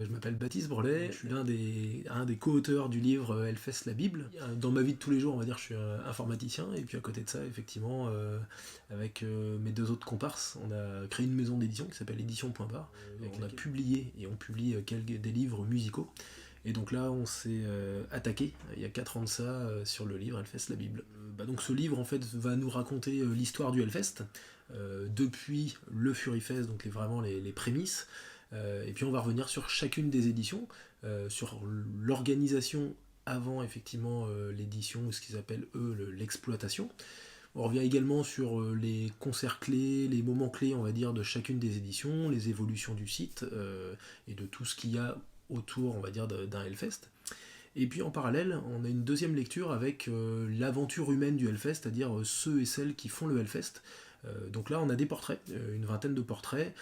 Je m'appelle Baptiste Brelet, je suis un des co-auteurs du livre Hellfest la Bible. Dans ma vie de tous les jours, on va dire, je suis informaticien, et puis à côté de ça, effectivement, avec mes deux autres comparses, on a créé une maison d'édition qui s'appelle Édition.bar, et on a publié, et on publie des livres musicaux. Et donc là, on s'est attaqué, il y a 4 ans de ça, sur le livre Hellfest la Bible. Donc ce livre, en fait, va nous raconter l'histoire du Hellfest, depuis le Furyfest, donc vraiment les prémices, et puis on va revenir sur chacune des éditions, sur l'organisation avant effectivement l'édition, ou ce qu'ils appellent eux l'exploitation. On revient également sur les concerts clés, les moments clés on va dire de chacune des éditions, les évolutions du site et de tout ce qu'il y a autour on va dire d'un Hellfest. Et puis en parallèle, on a une deuxième lecture avec l'aventure humaine du Hellfest, c'est-à-dire ceux et celles qui font le Hellfest. Donc là, on a des portraits, une vingtaine de portraits.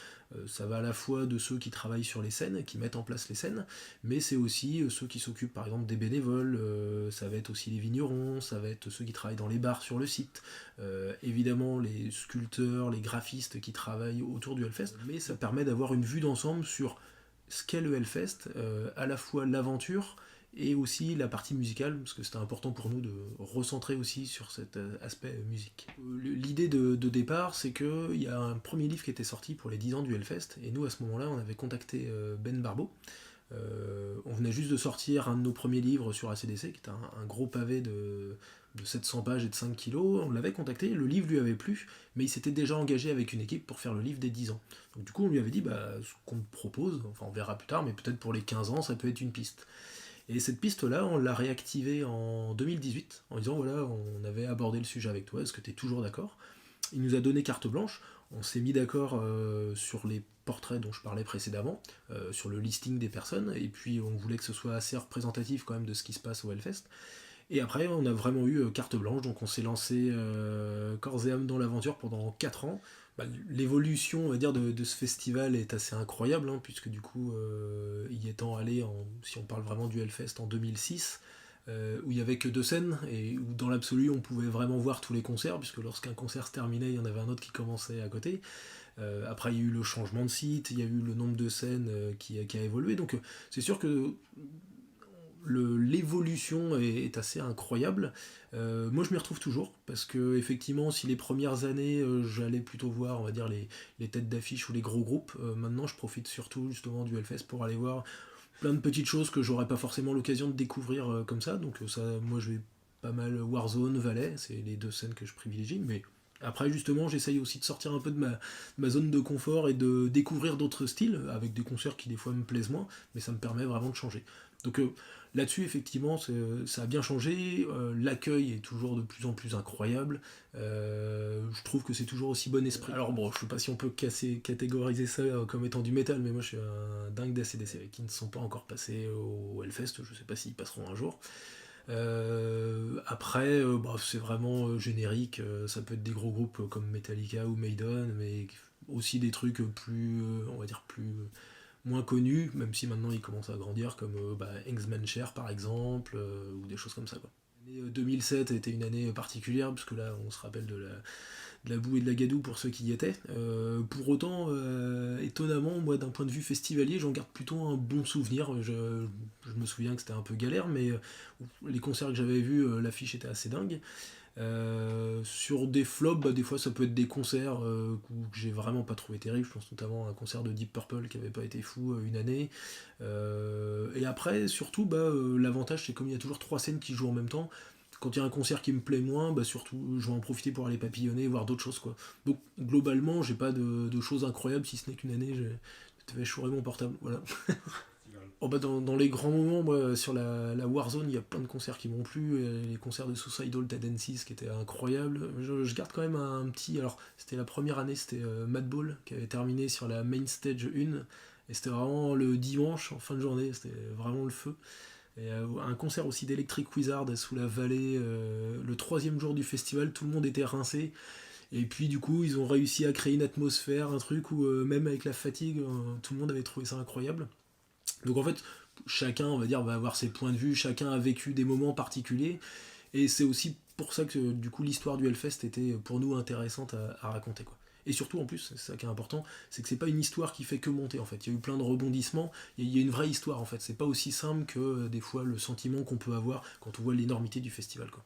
Ça va à la fois de ceux qui travaillent sur les scènes, qui mettent en place les scènes, mais c'est aussi ceux qui s'occupent par exemple des bénévoles, ça va être aussi les vignerons, ça va être ceux qui travaillent dans les bars sur le site, évidemment les sculpteurs, les graphistes qui travaillent autour du Hellfest, mais ça permet d'avoir une vue d'ensemble sur ce qu'est le Hellfest, à la fois l'aventure, et aussi la partie musicale, parce que c'était important pour nous de recentrer aussi sur cet aspect musique. L'idée de départ, c'est qu'il y a un premier livre qui était sorti pour les 10 ans du Hellfest, et nous à ce moment-là, on avait contacté Ben Barbeau. On venait juste de sortir un de nos premiers livres sur ACDC, qui était un gros pavé de 700 pages et de 5 kilos. On l'avait contacté, le livre lui avait plu, mais il s'était déjà engagé avec une équipe pour faire le livre des 10 ans. Donc du coup, on lui avait dit, ce qu'on propose, enfin on verra plus tard, mais peut-être pour les 15 ans, ça peut être une piste. Et cette piste-là, on l'a réactivée en 2018, en disant voilà, on avait abordé le sujet avec toi, est-ce que tu es toujours d'accord? Il nous a donné carte blanche, on s'est mis d'accord sur les portraits dont je parlais précédemment, sur le listing des personnes, et puis on voulait que ce soit assez représentatif quand même de ce qui se passe au Hellfest. Et après, on a vraiment eu carte blanche, donc on s'est lancé corps et âme dans l'aventure pendant 4 ans. L'évolution, on va dire, de ce festival est assez incroyable, hein, puisque du coup, y étant allé, si on parle vraiment du Hellfest, en 2006, où il n'y avait que 2 scènes, et où dans l'absolu, on pouvait vraiment voir tous les concerts, puisque lorsqu'un concert se terminait, il y en avait un autre qui commençait à côté. Après, il y a eu le changement de site, il y a eu le nombre de scènes qui a évolué, donc c'est sûr que l'évolution est assez incroyable. Moi, je m'y retrouve toujours parce que effectivement, si les premières années, j'allais plutôt voir, on va dire les têtes d'affiche ou les gros groupes, maintenant, je profite surtout justement du Hellfest pour aller voir plein de petites choses que j'aurais pas forcément l'occasion de découvrir comme ça. Donc ça, moi, je vais pas mal Warzone, Valais, c'est les 2 scènes que je privilégie, mais après, justement, j'essaye aussi de sortir un peu de ma zone de confort et de découvrir d'autres styles, avec des concerts qui des fois me plaisent moins, mais ça me permet vraiment de changer. Donc là-dessus, effectivement, ça a bien changé, l'accueil est toujours de plus en plus incroyable, je trouve que c'est toujours aussi bon esprit. Alors bon, je sais pas si on peut catégoriser ça comme étant du métal, mais moi je suis un dingue d'ACDC, qui ne sont pas encore passés au Hellfest, je sais pas s'ils passeront un jour. Après, c'est vraiment générique, ça peut être des gros groupes comme Metallica ou Maiden, mais aussi des trucs plus, on va dire, moins connus, même si maintenant ils commencent à grandir, comme Hengsmanshare par exemple, ou des choses comme ça, quoi. L'année 2007 a été une année particulière, parce que là on se rappelle de la boue et de la gadoue pour ceux qui y étaient. Pour autant, étonnamment, moi d'un point de vue festivalier, j'en garde plutôt un bon souvenir. Je me souviens que c'était un peu galère, mais les concerts que j'avais vus, l'affiche était assez dingue. Sur des flops, des fois ça peut être des concerts que j'ai vraiment pas trouvé terribles. Je pense notamment à un concert de Deep Purple qui avait pas été fou une année. Et après, surtout, l'avantage c'est comme il y a toujours 3 scènes qui jouent en même temps. Quand il y a un concert qui me plaît moins, surtout je vais en profiter pour aller papillonner, voir d'autres choses, quoi. Donc globalement, j'ai pas de choses incroyables, si ce n'est qu'une année, j'ai fait chourer mon portable. Voilà. Dans les grands moments, moi, sur la Warzone, il y a plein de concerts qui m'ont plu. Les concerts de Suicidal Tendencies qui étaient incroyables. Je garde quand même un petit. Alors, c'était la première année, c'était Madball qui avait terminé sur la main stage 1. Et c'était vraiment le dimanche, en fin de journée, c'était vraiment le feu. Et un concert aussi d'Electric Wizard sous la vallée, le 3e jour du festival, tout le monde était rincé. Et puis du coup, ils ont réussi à créer une atmosphère, un truc où même avec la fatigue, tout le monde avait trouvé ça incroyable. Donc en fait, chacun, on va dire, va avoir ses points de vue, chacun a vécu des moments particuliers, et c'est aussi pour ça que du coup l'histoire du Hellfest était pour nous intéressante à raconter, quoi. Et surtout, en plus, c'est ça qui est important, c'est que c'est pas une histoire qui fait que monter, en fait. Il y a eu plein de rebondissements, il y a une vraie histoire, en fait. C'est pas aussi simple que des fois le sentiment qu'on peut avoir quand on voit l'énormité du festival, quoi.